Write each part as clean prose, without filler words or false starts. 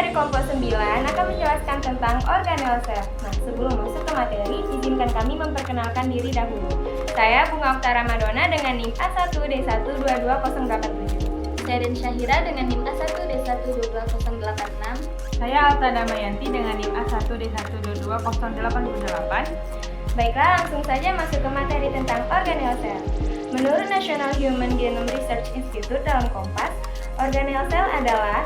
dari kelompok 9 akan menjelaskan tentang organel sel. Nah, sebelum masuk ke materi, izinkan kami memperkenalkan diri dahulu. Saya Bunga Oktara Madona dengan NIM A1D1222087. Saya Den Syahira dengan NIM A1D1222086. Saya Alta Damayanti dengan NIM A1D1222088. Baiklah, langsung saja masuk ke materi tentang organel sel. Menurut National Human Genome Research Institute dalam Kompas, organel sel adalah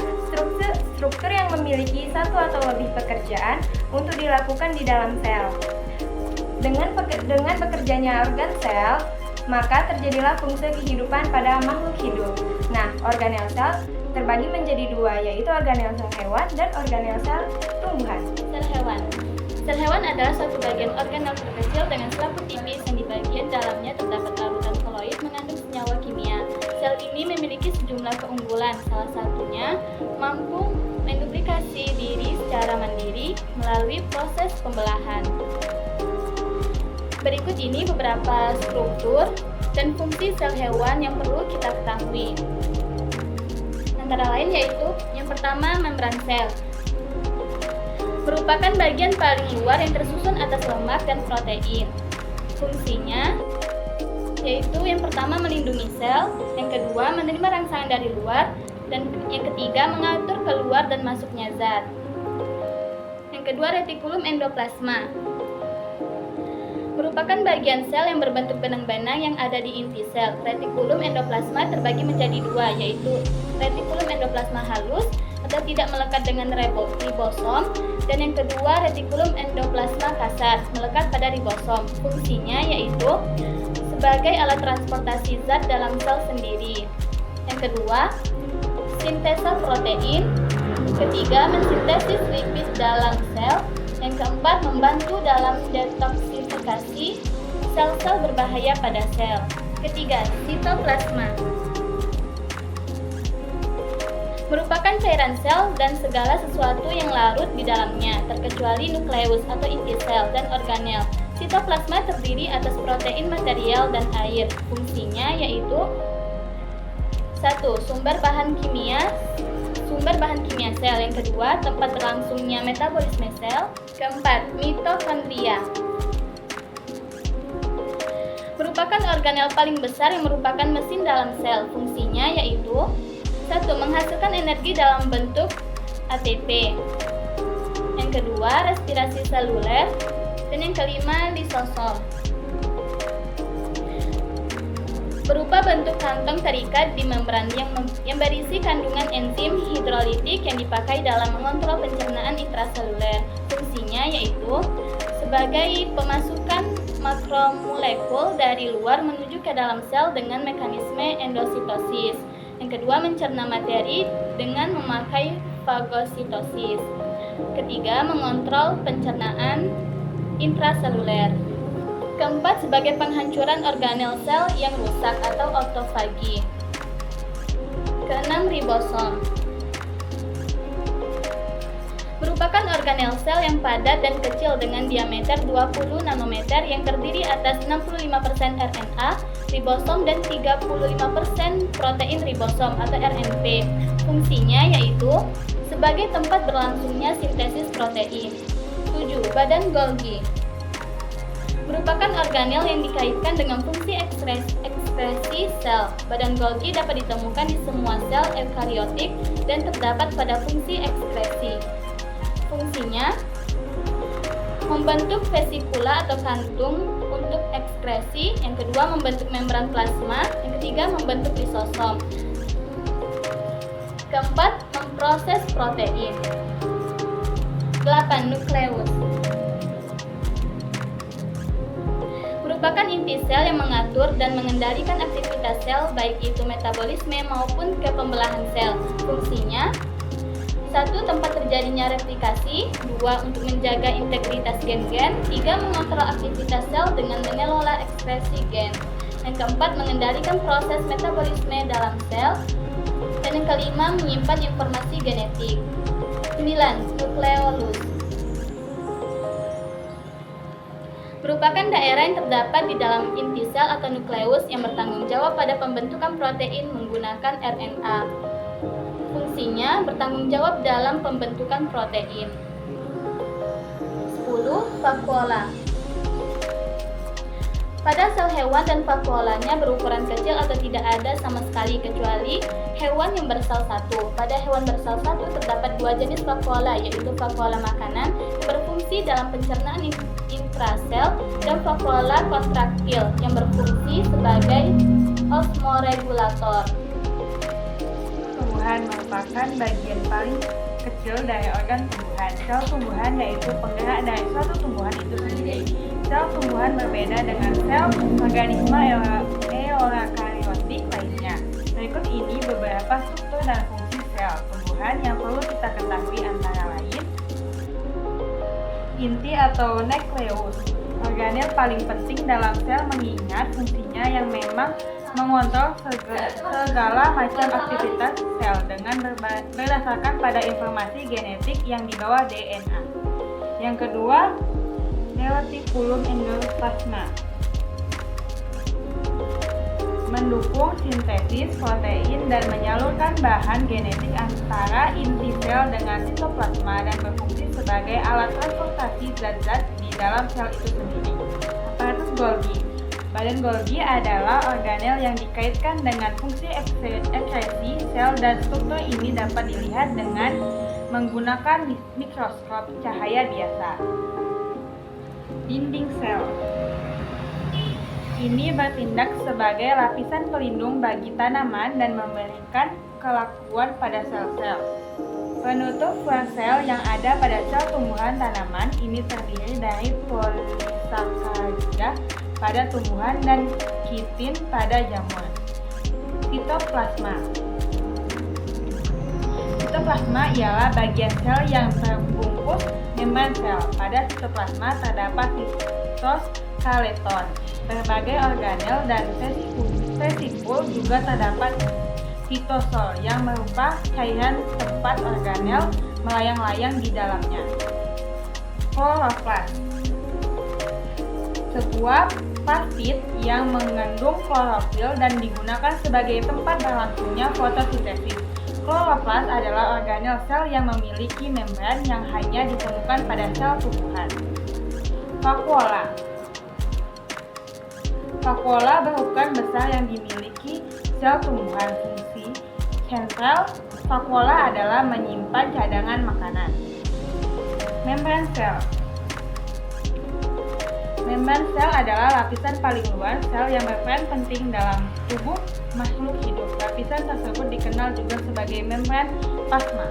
struktur yang memiliki satu atau lebih pekerjaan untuk dilakukan di dalam sel. Dengan bekerjanya organ sel, maka terjadilah fungsi kehidupan pada makhluk hidup. Nah, organel sel terbagi menjadi dua, yaitu organel sel hewan dan organel sel tumbuhan. Sel hewan. Sel hewan adalah suatu bagian organel terkecil dengan selaput tipis yang di bagian dalamnya terdapat larutan koloid mengandung senyawa kimia. Sel ini memiliki sejumlah keunggulan, salah satunya mampu menduplikasi diri secara mandiri melalui proses pembelahan. Berikut ini beberapa struktur dan fungsi sel hewan yang perlu kita ketahui. Antara lain yaitu yang pertama, membran sel. Merupakan bagian paling luar yang tersusun atas lemak dan protein. Fungsinya yaitu yang pertama melindungi sel, yang kedua menerima rangsangan dari luar, dan yang ketiga mengatur keluar dan masuknya zat. Yang kedua, retikulum endoplasma. Merupakan bagian sel yang berbentuk benang-benang yang ada di inti sel. Retikulum endoplasma terbagi menjadi dua, yaitu retikulum endoplasma halus atau tidak melekat dengan ribosom, dan yang kedua retikulum endoplasma kasar, melekat pada ribosom. Fungsinya yaitu sebagai alat transportasi zat dalam sel sendiri. Yang kedua, sintesa protein. Ketiga, mensintesis lipid dalam sel. Yang keempat, membantu dalam detoksifikasi sel-sel berbahaya pada sel. Ketiga, sitoplasma. Merupakan cairan sel dan segala sesuatu yang larut di dalamnya, terkecuali nukleus atau inti sel dan organel. Sitoplasma terdiri atas protein, material, dan air. Fungsinya yaitu 1. Sumber bahan kimia sel. Yang kedua, tempat berlangsungnya metabolisme sel. Keempat, mitokondria. Merupakan organel paling besar yang merupakan mesin dalam sel. Fungsinya yaitu 1. Menghasilkan energi dalam bentuk ATP. Yang kedua, respirasi seluler. Dan yang kelima, lisosom. Berupa bentuk kantong terikat di membran yang berisi kandungan enzim hidrolitik yang dipakai dalam mengontrol pencernaan intraseluler. Fungsinya yaitu sebagai pemasukan makromolekul dari luar menuju ke dalam sel dengan mekanisme endositosis. Yang kedua, mencerna materi dengan memakai fagositosis. Ketiga, mengontrol pencernaan intraseluler. Keempat, sebagai penghancuran organel sel yang rusak atau autofagi. Keenam, ribosom. Merupakan organel sel yang padat dan kecil dengan diameter 20 nanometer yang terdiri atas 65% RNA, ribosom, dan 35% protein ribosom atau RNP. Fungsinya yaitu sebagai tempat berlangsungnya sintesis protein. 7. Badan Golgi. Merupakan organel yang dikaitkan dengan fungsi ekspresi sel. Badan Golgi dapat ditemukan di semua sel eukariotik dan terdapat pada fungsi ekspresi. Fungsinya membentuk vesikula atau kantung untuk ekskresi. Yang kedua, membentuk membran plasma. Yang ketiga, membentuk lisosom. Keempat, memproses protein. 8. Nukleus. Merupakan inti sel yang mengatur dan mengendalikan aktivitas sel, baik itu metabolisme maupun kepembelahan sel. Fungsinya 1. Tempat terjadinya replikasi. 2. Untuk menjaga integritas gen-gen. 3. Mengontrol aktivitas sel dengan mengelola ekspresi gen. Yang keempat, mengendalikan proses metabolisme dalam sel. Dan yang kelima, menyimpan informasi genetik. 9. Nukleolus. Merupakan daerah yang terdapat di dalam inti sel atau nukleus yang bertanggung jawab pada pembentukan protein menggunakan RNA. Fungsinya bertanggung jawab dalam pembentukan protein. 10. Vakuola. Pada sel hewan dan vakuolanya berukuran kecil atau tidak ada sama sekali kecuali hewan yang bersel satu. Pada hewan bersel satu terdapat dua jenis vakuola, yaitu vakuola makanan yang berfungsi dalam pencernaan intrasel dan vakuola kontraktil yang berfungsi sebagai osmoregulator. Tumbuhan merupakan bagian paling kecil dari organ tumbuhan. Sel tumbuhan yaitu penggerak dari suatu tumbuhan itu sendiri. Sel tumbuhan berbeda dengan sel organisme eukariotik lainnya. Berikut ini beberapa struktur dan fungsi sel tumbuhan yang perlu kita ketahui, antara lain: inti atau nukleus, organel paling penting dalam sel mengingat fungsinya yang memang mengontrol segala macam aktivitas sel dengan berdasarkan pada informasi genetik yang dibawa DNA. Yang kedua, retikulum endoplasma, mendukung sintesis protein dan menyalurkan bahan genetik antara inti sel dengan sitoplasma dan berfungsi sebagai alat transportasi zat-zat di dalam sel itu sendiri. Aparatus Golgi. Badan Golgi adalah organel yang dikaitkan dengan fungsi ekskresi sel dan struktur ini dapat dilihat dengan menggunakan mikroskop cahaya biasa. Dinding sel. Ini bertindak sebagai lapisan pelindung bagi tanaman dan memberikan kelakuan pada sel-sel. Penutup luar sel yang ada pada sel tumbuhan tanaman ini terdiri dari polisakarida pada tumbuhan dan kitin pada jamur. Sitoplasma. Sitoplasma ialah bagian sel yang terbungkus membran sel. Pada sitoplasma terdapat sitoskeleton, berbagai organel, dan vesikul juga terdapat sitosol yang berupa cairan tempat organel melayang-layang di dalamnya. Kloroplas. Sebuah plastit yang mengandung klorofil dan digunakan sebagai tempat berlangsungnya fotosintesis. Kloroplas adalah organel sel yang memiliki membran yang hanya ditemukan pada sel tumbuhan. Vakuola. Vakuola berukuran besar yang dimiliki sel tumbuhan. Fungsi sentral vakuola adalah menyimpan cadangan makanan. Membran sel. Membran sel adalah lapisan paling luar sel yang berperan penting dalam tubuh makhluk hidup. Lapisan tersebut dikenal juga sebagai membran plasma.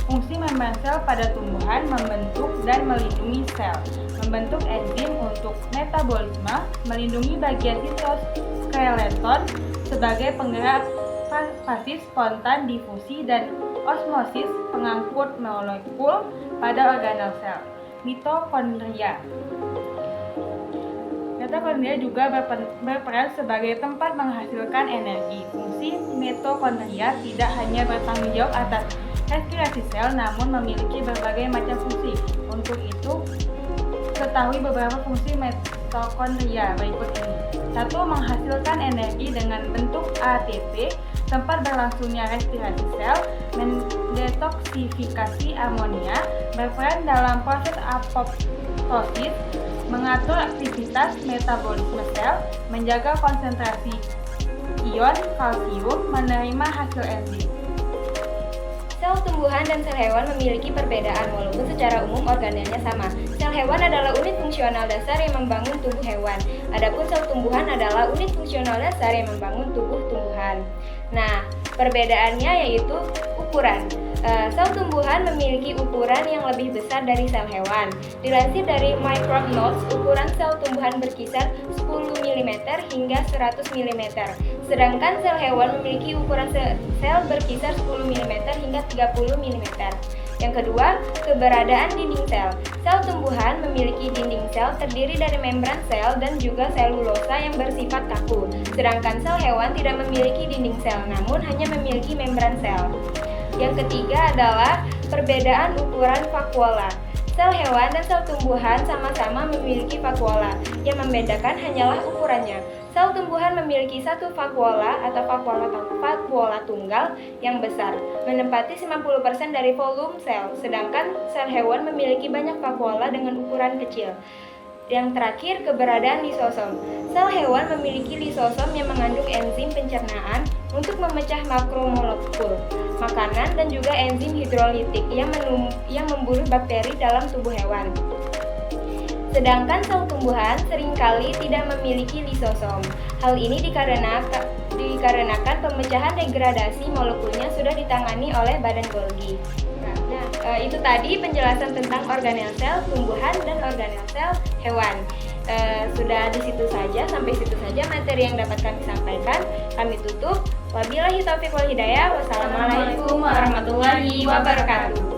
Fungsi membran sel pada tumbuhan membentuk dan melindungi sel, membentuk enzim untuk metabolisme, melindungi bagian sitoskeleton sebagai penggerak fasis spontan, difusi, dan osmosis pengangkut molekul pada organel sel. Mitokondria. Mitokondria juga berperan sebagai tempat menghasilkan energi. Fungsi mitokondria tidak hanya bertanggung jawab atas respirasi sel, namun memiliki berbagai macam fungsi. Untuk itu, ketahui beberapa fungsi mitokondria berikut ini. 1. Menghasilkan energi dengan bentuk ATP, tempat berlangsungnya respirasi sel. Mendetoksifikasi amonia, berperan dalam proses apoptosis, mengatur aktivitas metabolisme sel, menjaga konsentrasi ion kalsium, menerima hasil enzim. Sel tumbuhan dan sel hewan memiliki perbedaan walaupun secara umum organelnya sama. Sel hewan adalah unit fungsional dasar yang membangun tubuh hewan. Adapun sel tumbuhan adalah unit fungsional dasar yang membangun tubuh tumbuhan. Nah, perbedaannya yaitu ukuran. Sel tumbuhan memiliki ukuran yang lebih besar dari sel hewan. Dilansir dari Microbe Notes, ukuran sel tumbuhan berkisar 10 mm hingga 100 mm. Sedangkan sel hewan memiliki ukuran sel berkisar 10 mm hingga 30 mm. Yang kedua, keberadaan dinding sel. Sel tumbuhan memiliki dinding sel terdiri dari membran sel dan juga selulosa yang bersifat kaku. Sedangkan sel hewan tidak memiliki dinding sel, namun hanya memiliki membran sel. Yang ketiga adalah perbedaan ukuran vakuola. Sel hewan dan sel tumbuhan sama-sama memiliki vakuola. Yang membedakan hanyalah ukurannya. Sel tumbuhan memiliki satu vakuola atau vakuola tunggal yang besar, menempati 90% dari volume sel, sedangkan sel hewan memiliki banyak vakuola dengan ukuran kecil. Yang terakhir, keberadaan lisosom. Sel hewan memiliki lisosom yang mengandung enzim pencernaan untuk memecah makromolekul makanan dan juga enzim hidrolitik yang membunuh bakteri dalam tubuh hewan. Sedangkan sel tumbuhan seringkali tidak memiliki lisosom. Hal ini dikarenakan pemecahan degradasi molekulnya sudah ditangani oleh badan Golgi. Itu tadi penjelasan tentang organel sel tumbuhan dan organel sel hewan. Sudah di situ saja, sampai situ saja materi yang dapat kami sampaikan. Kami tutup. Wabillahi taufiq wal hidayah. Wassalamualaikum warahmatullahi wabarakatuh.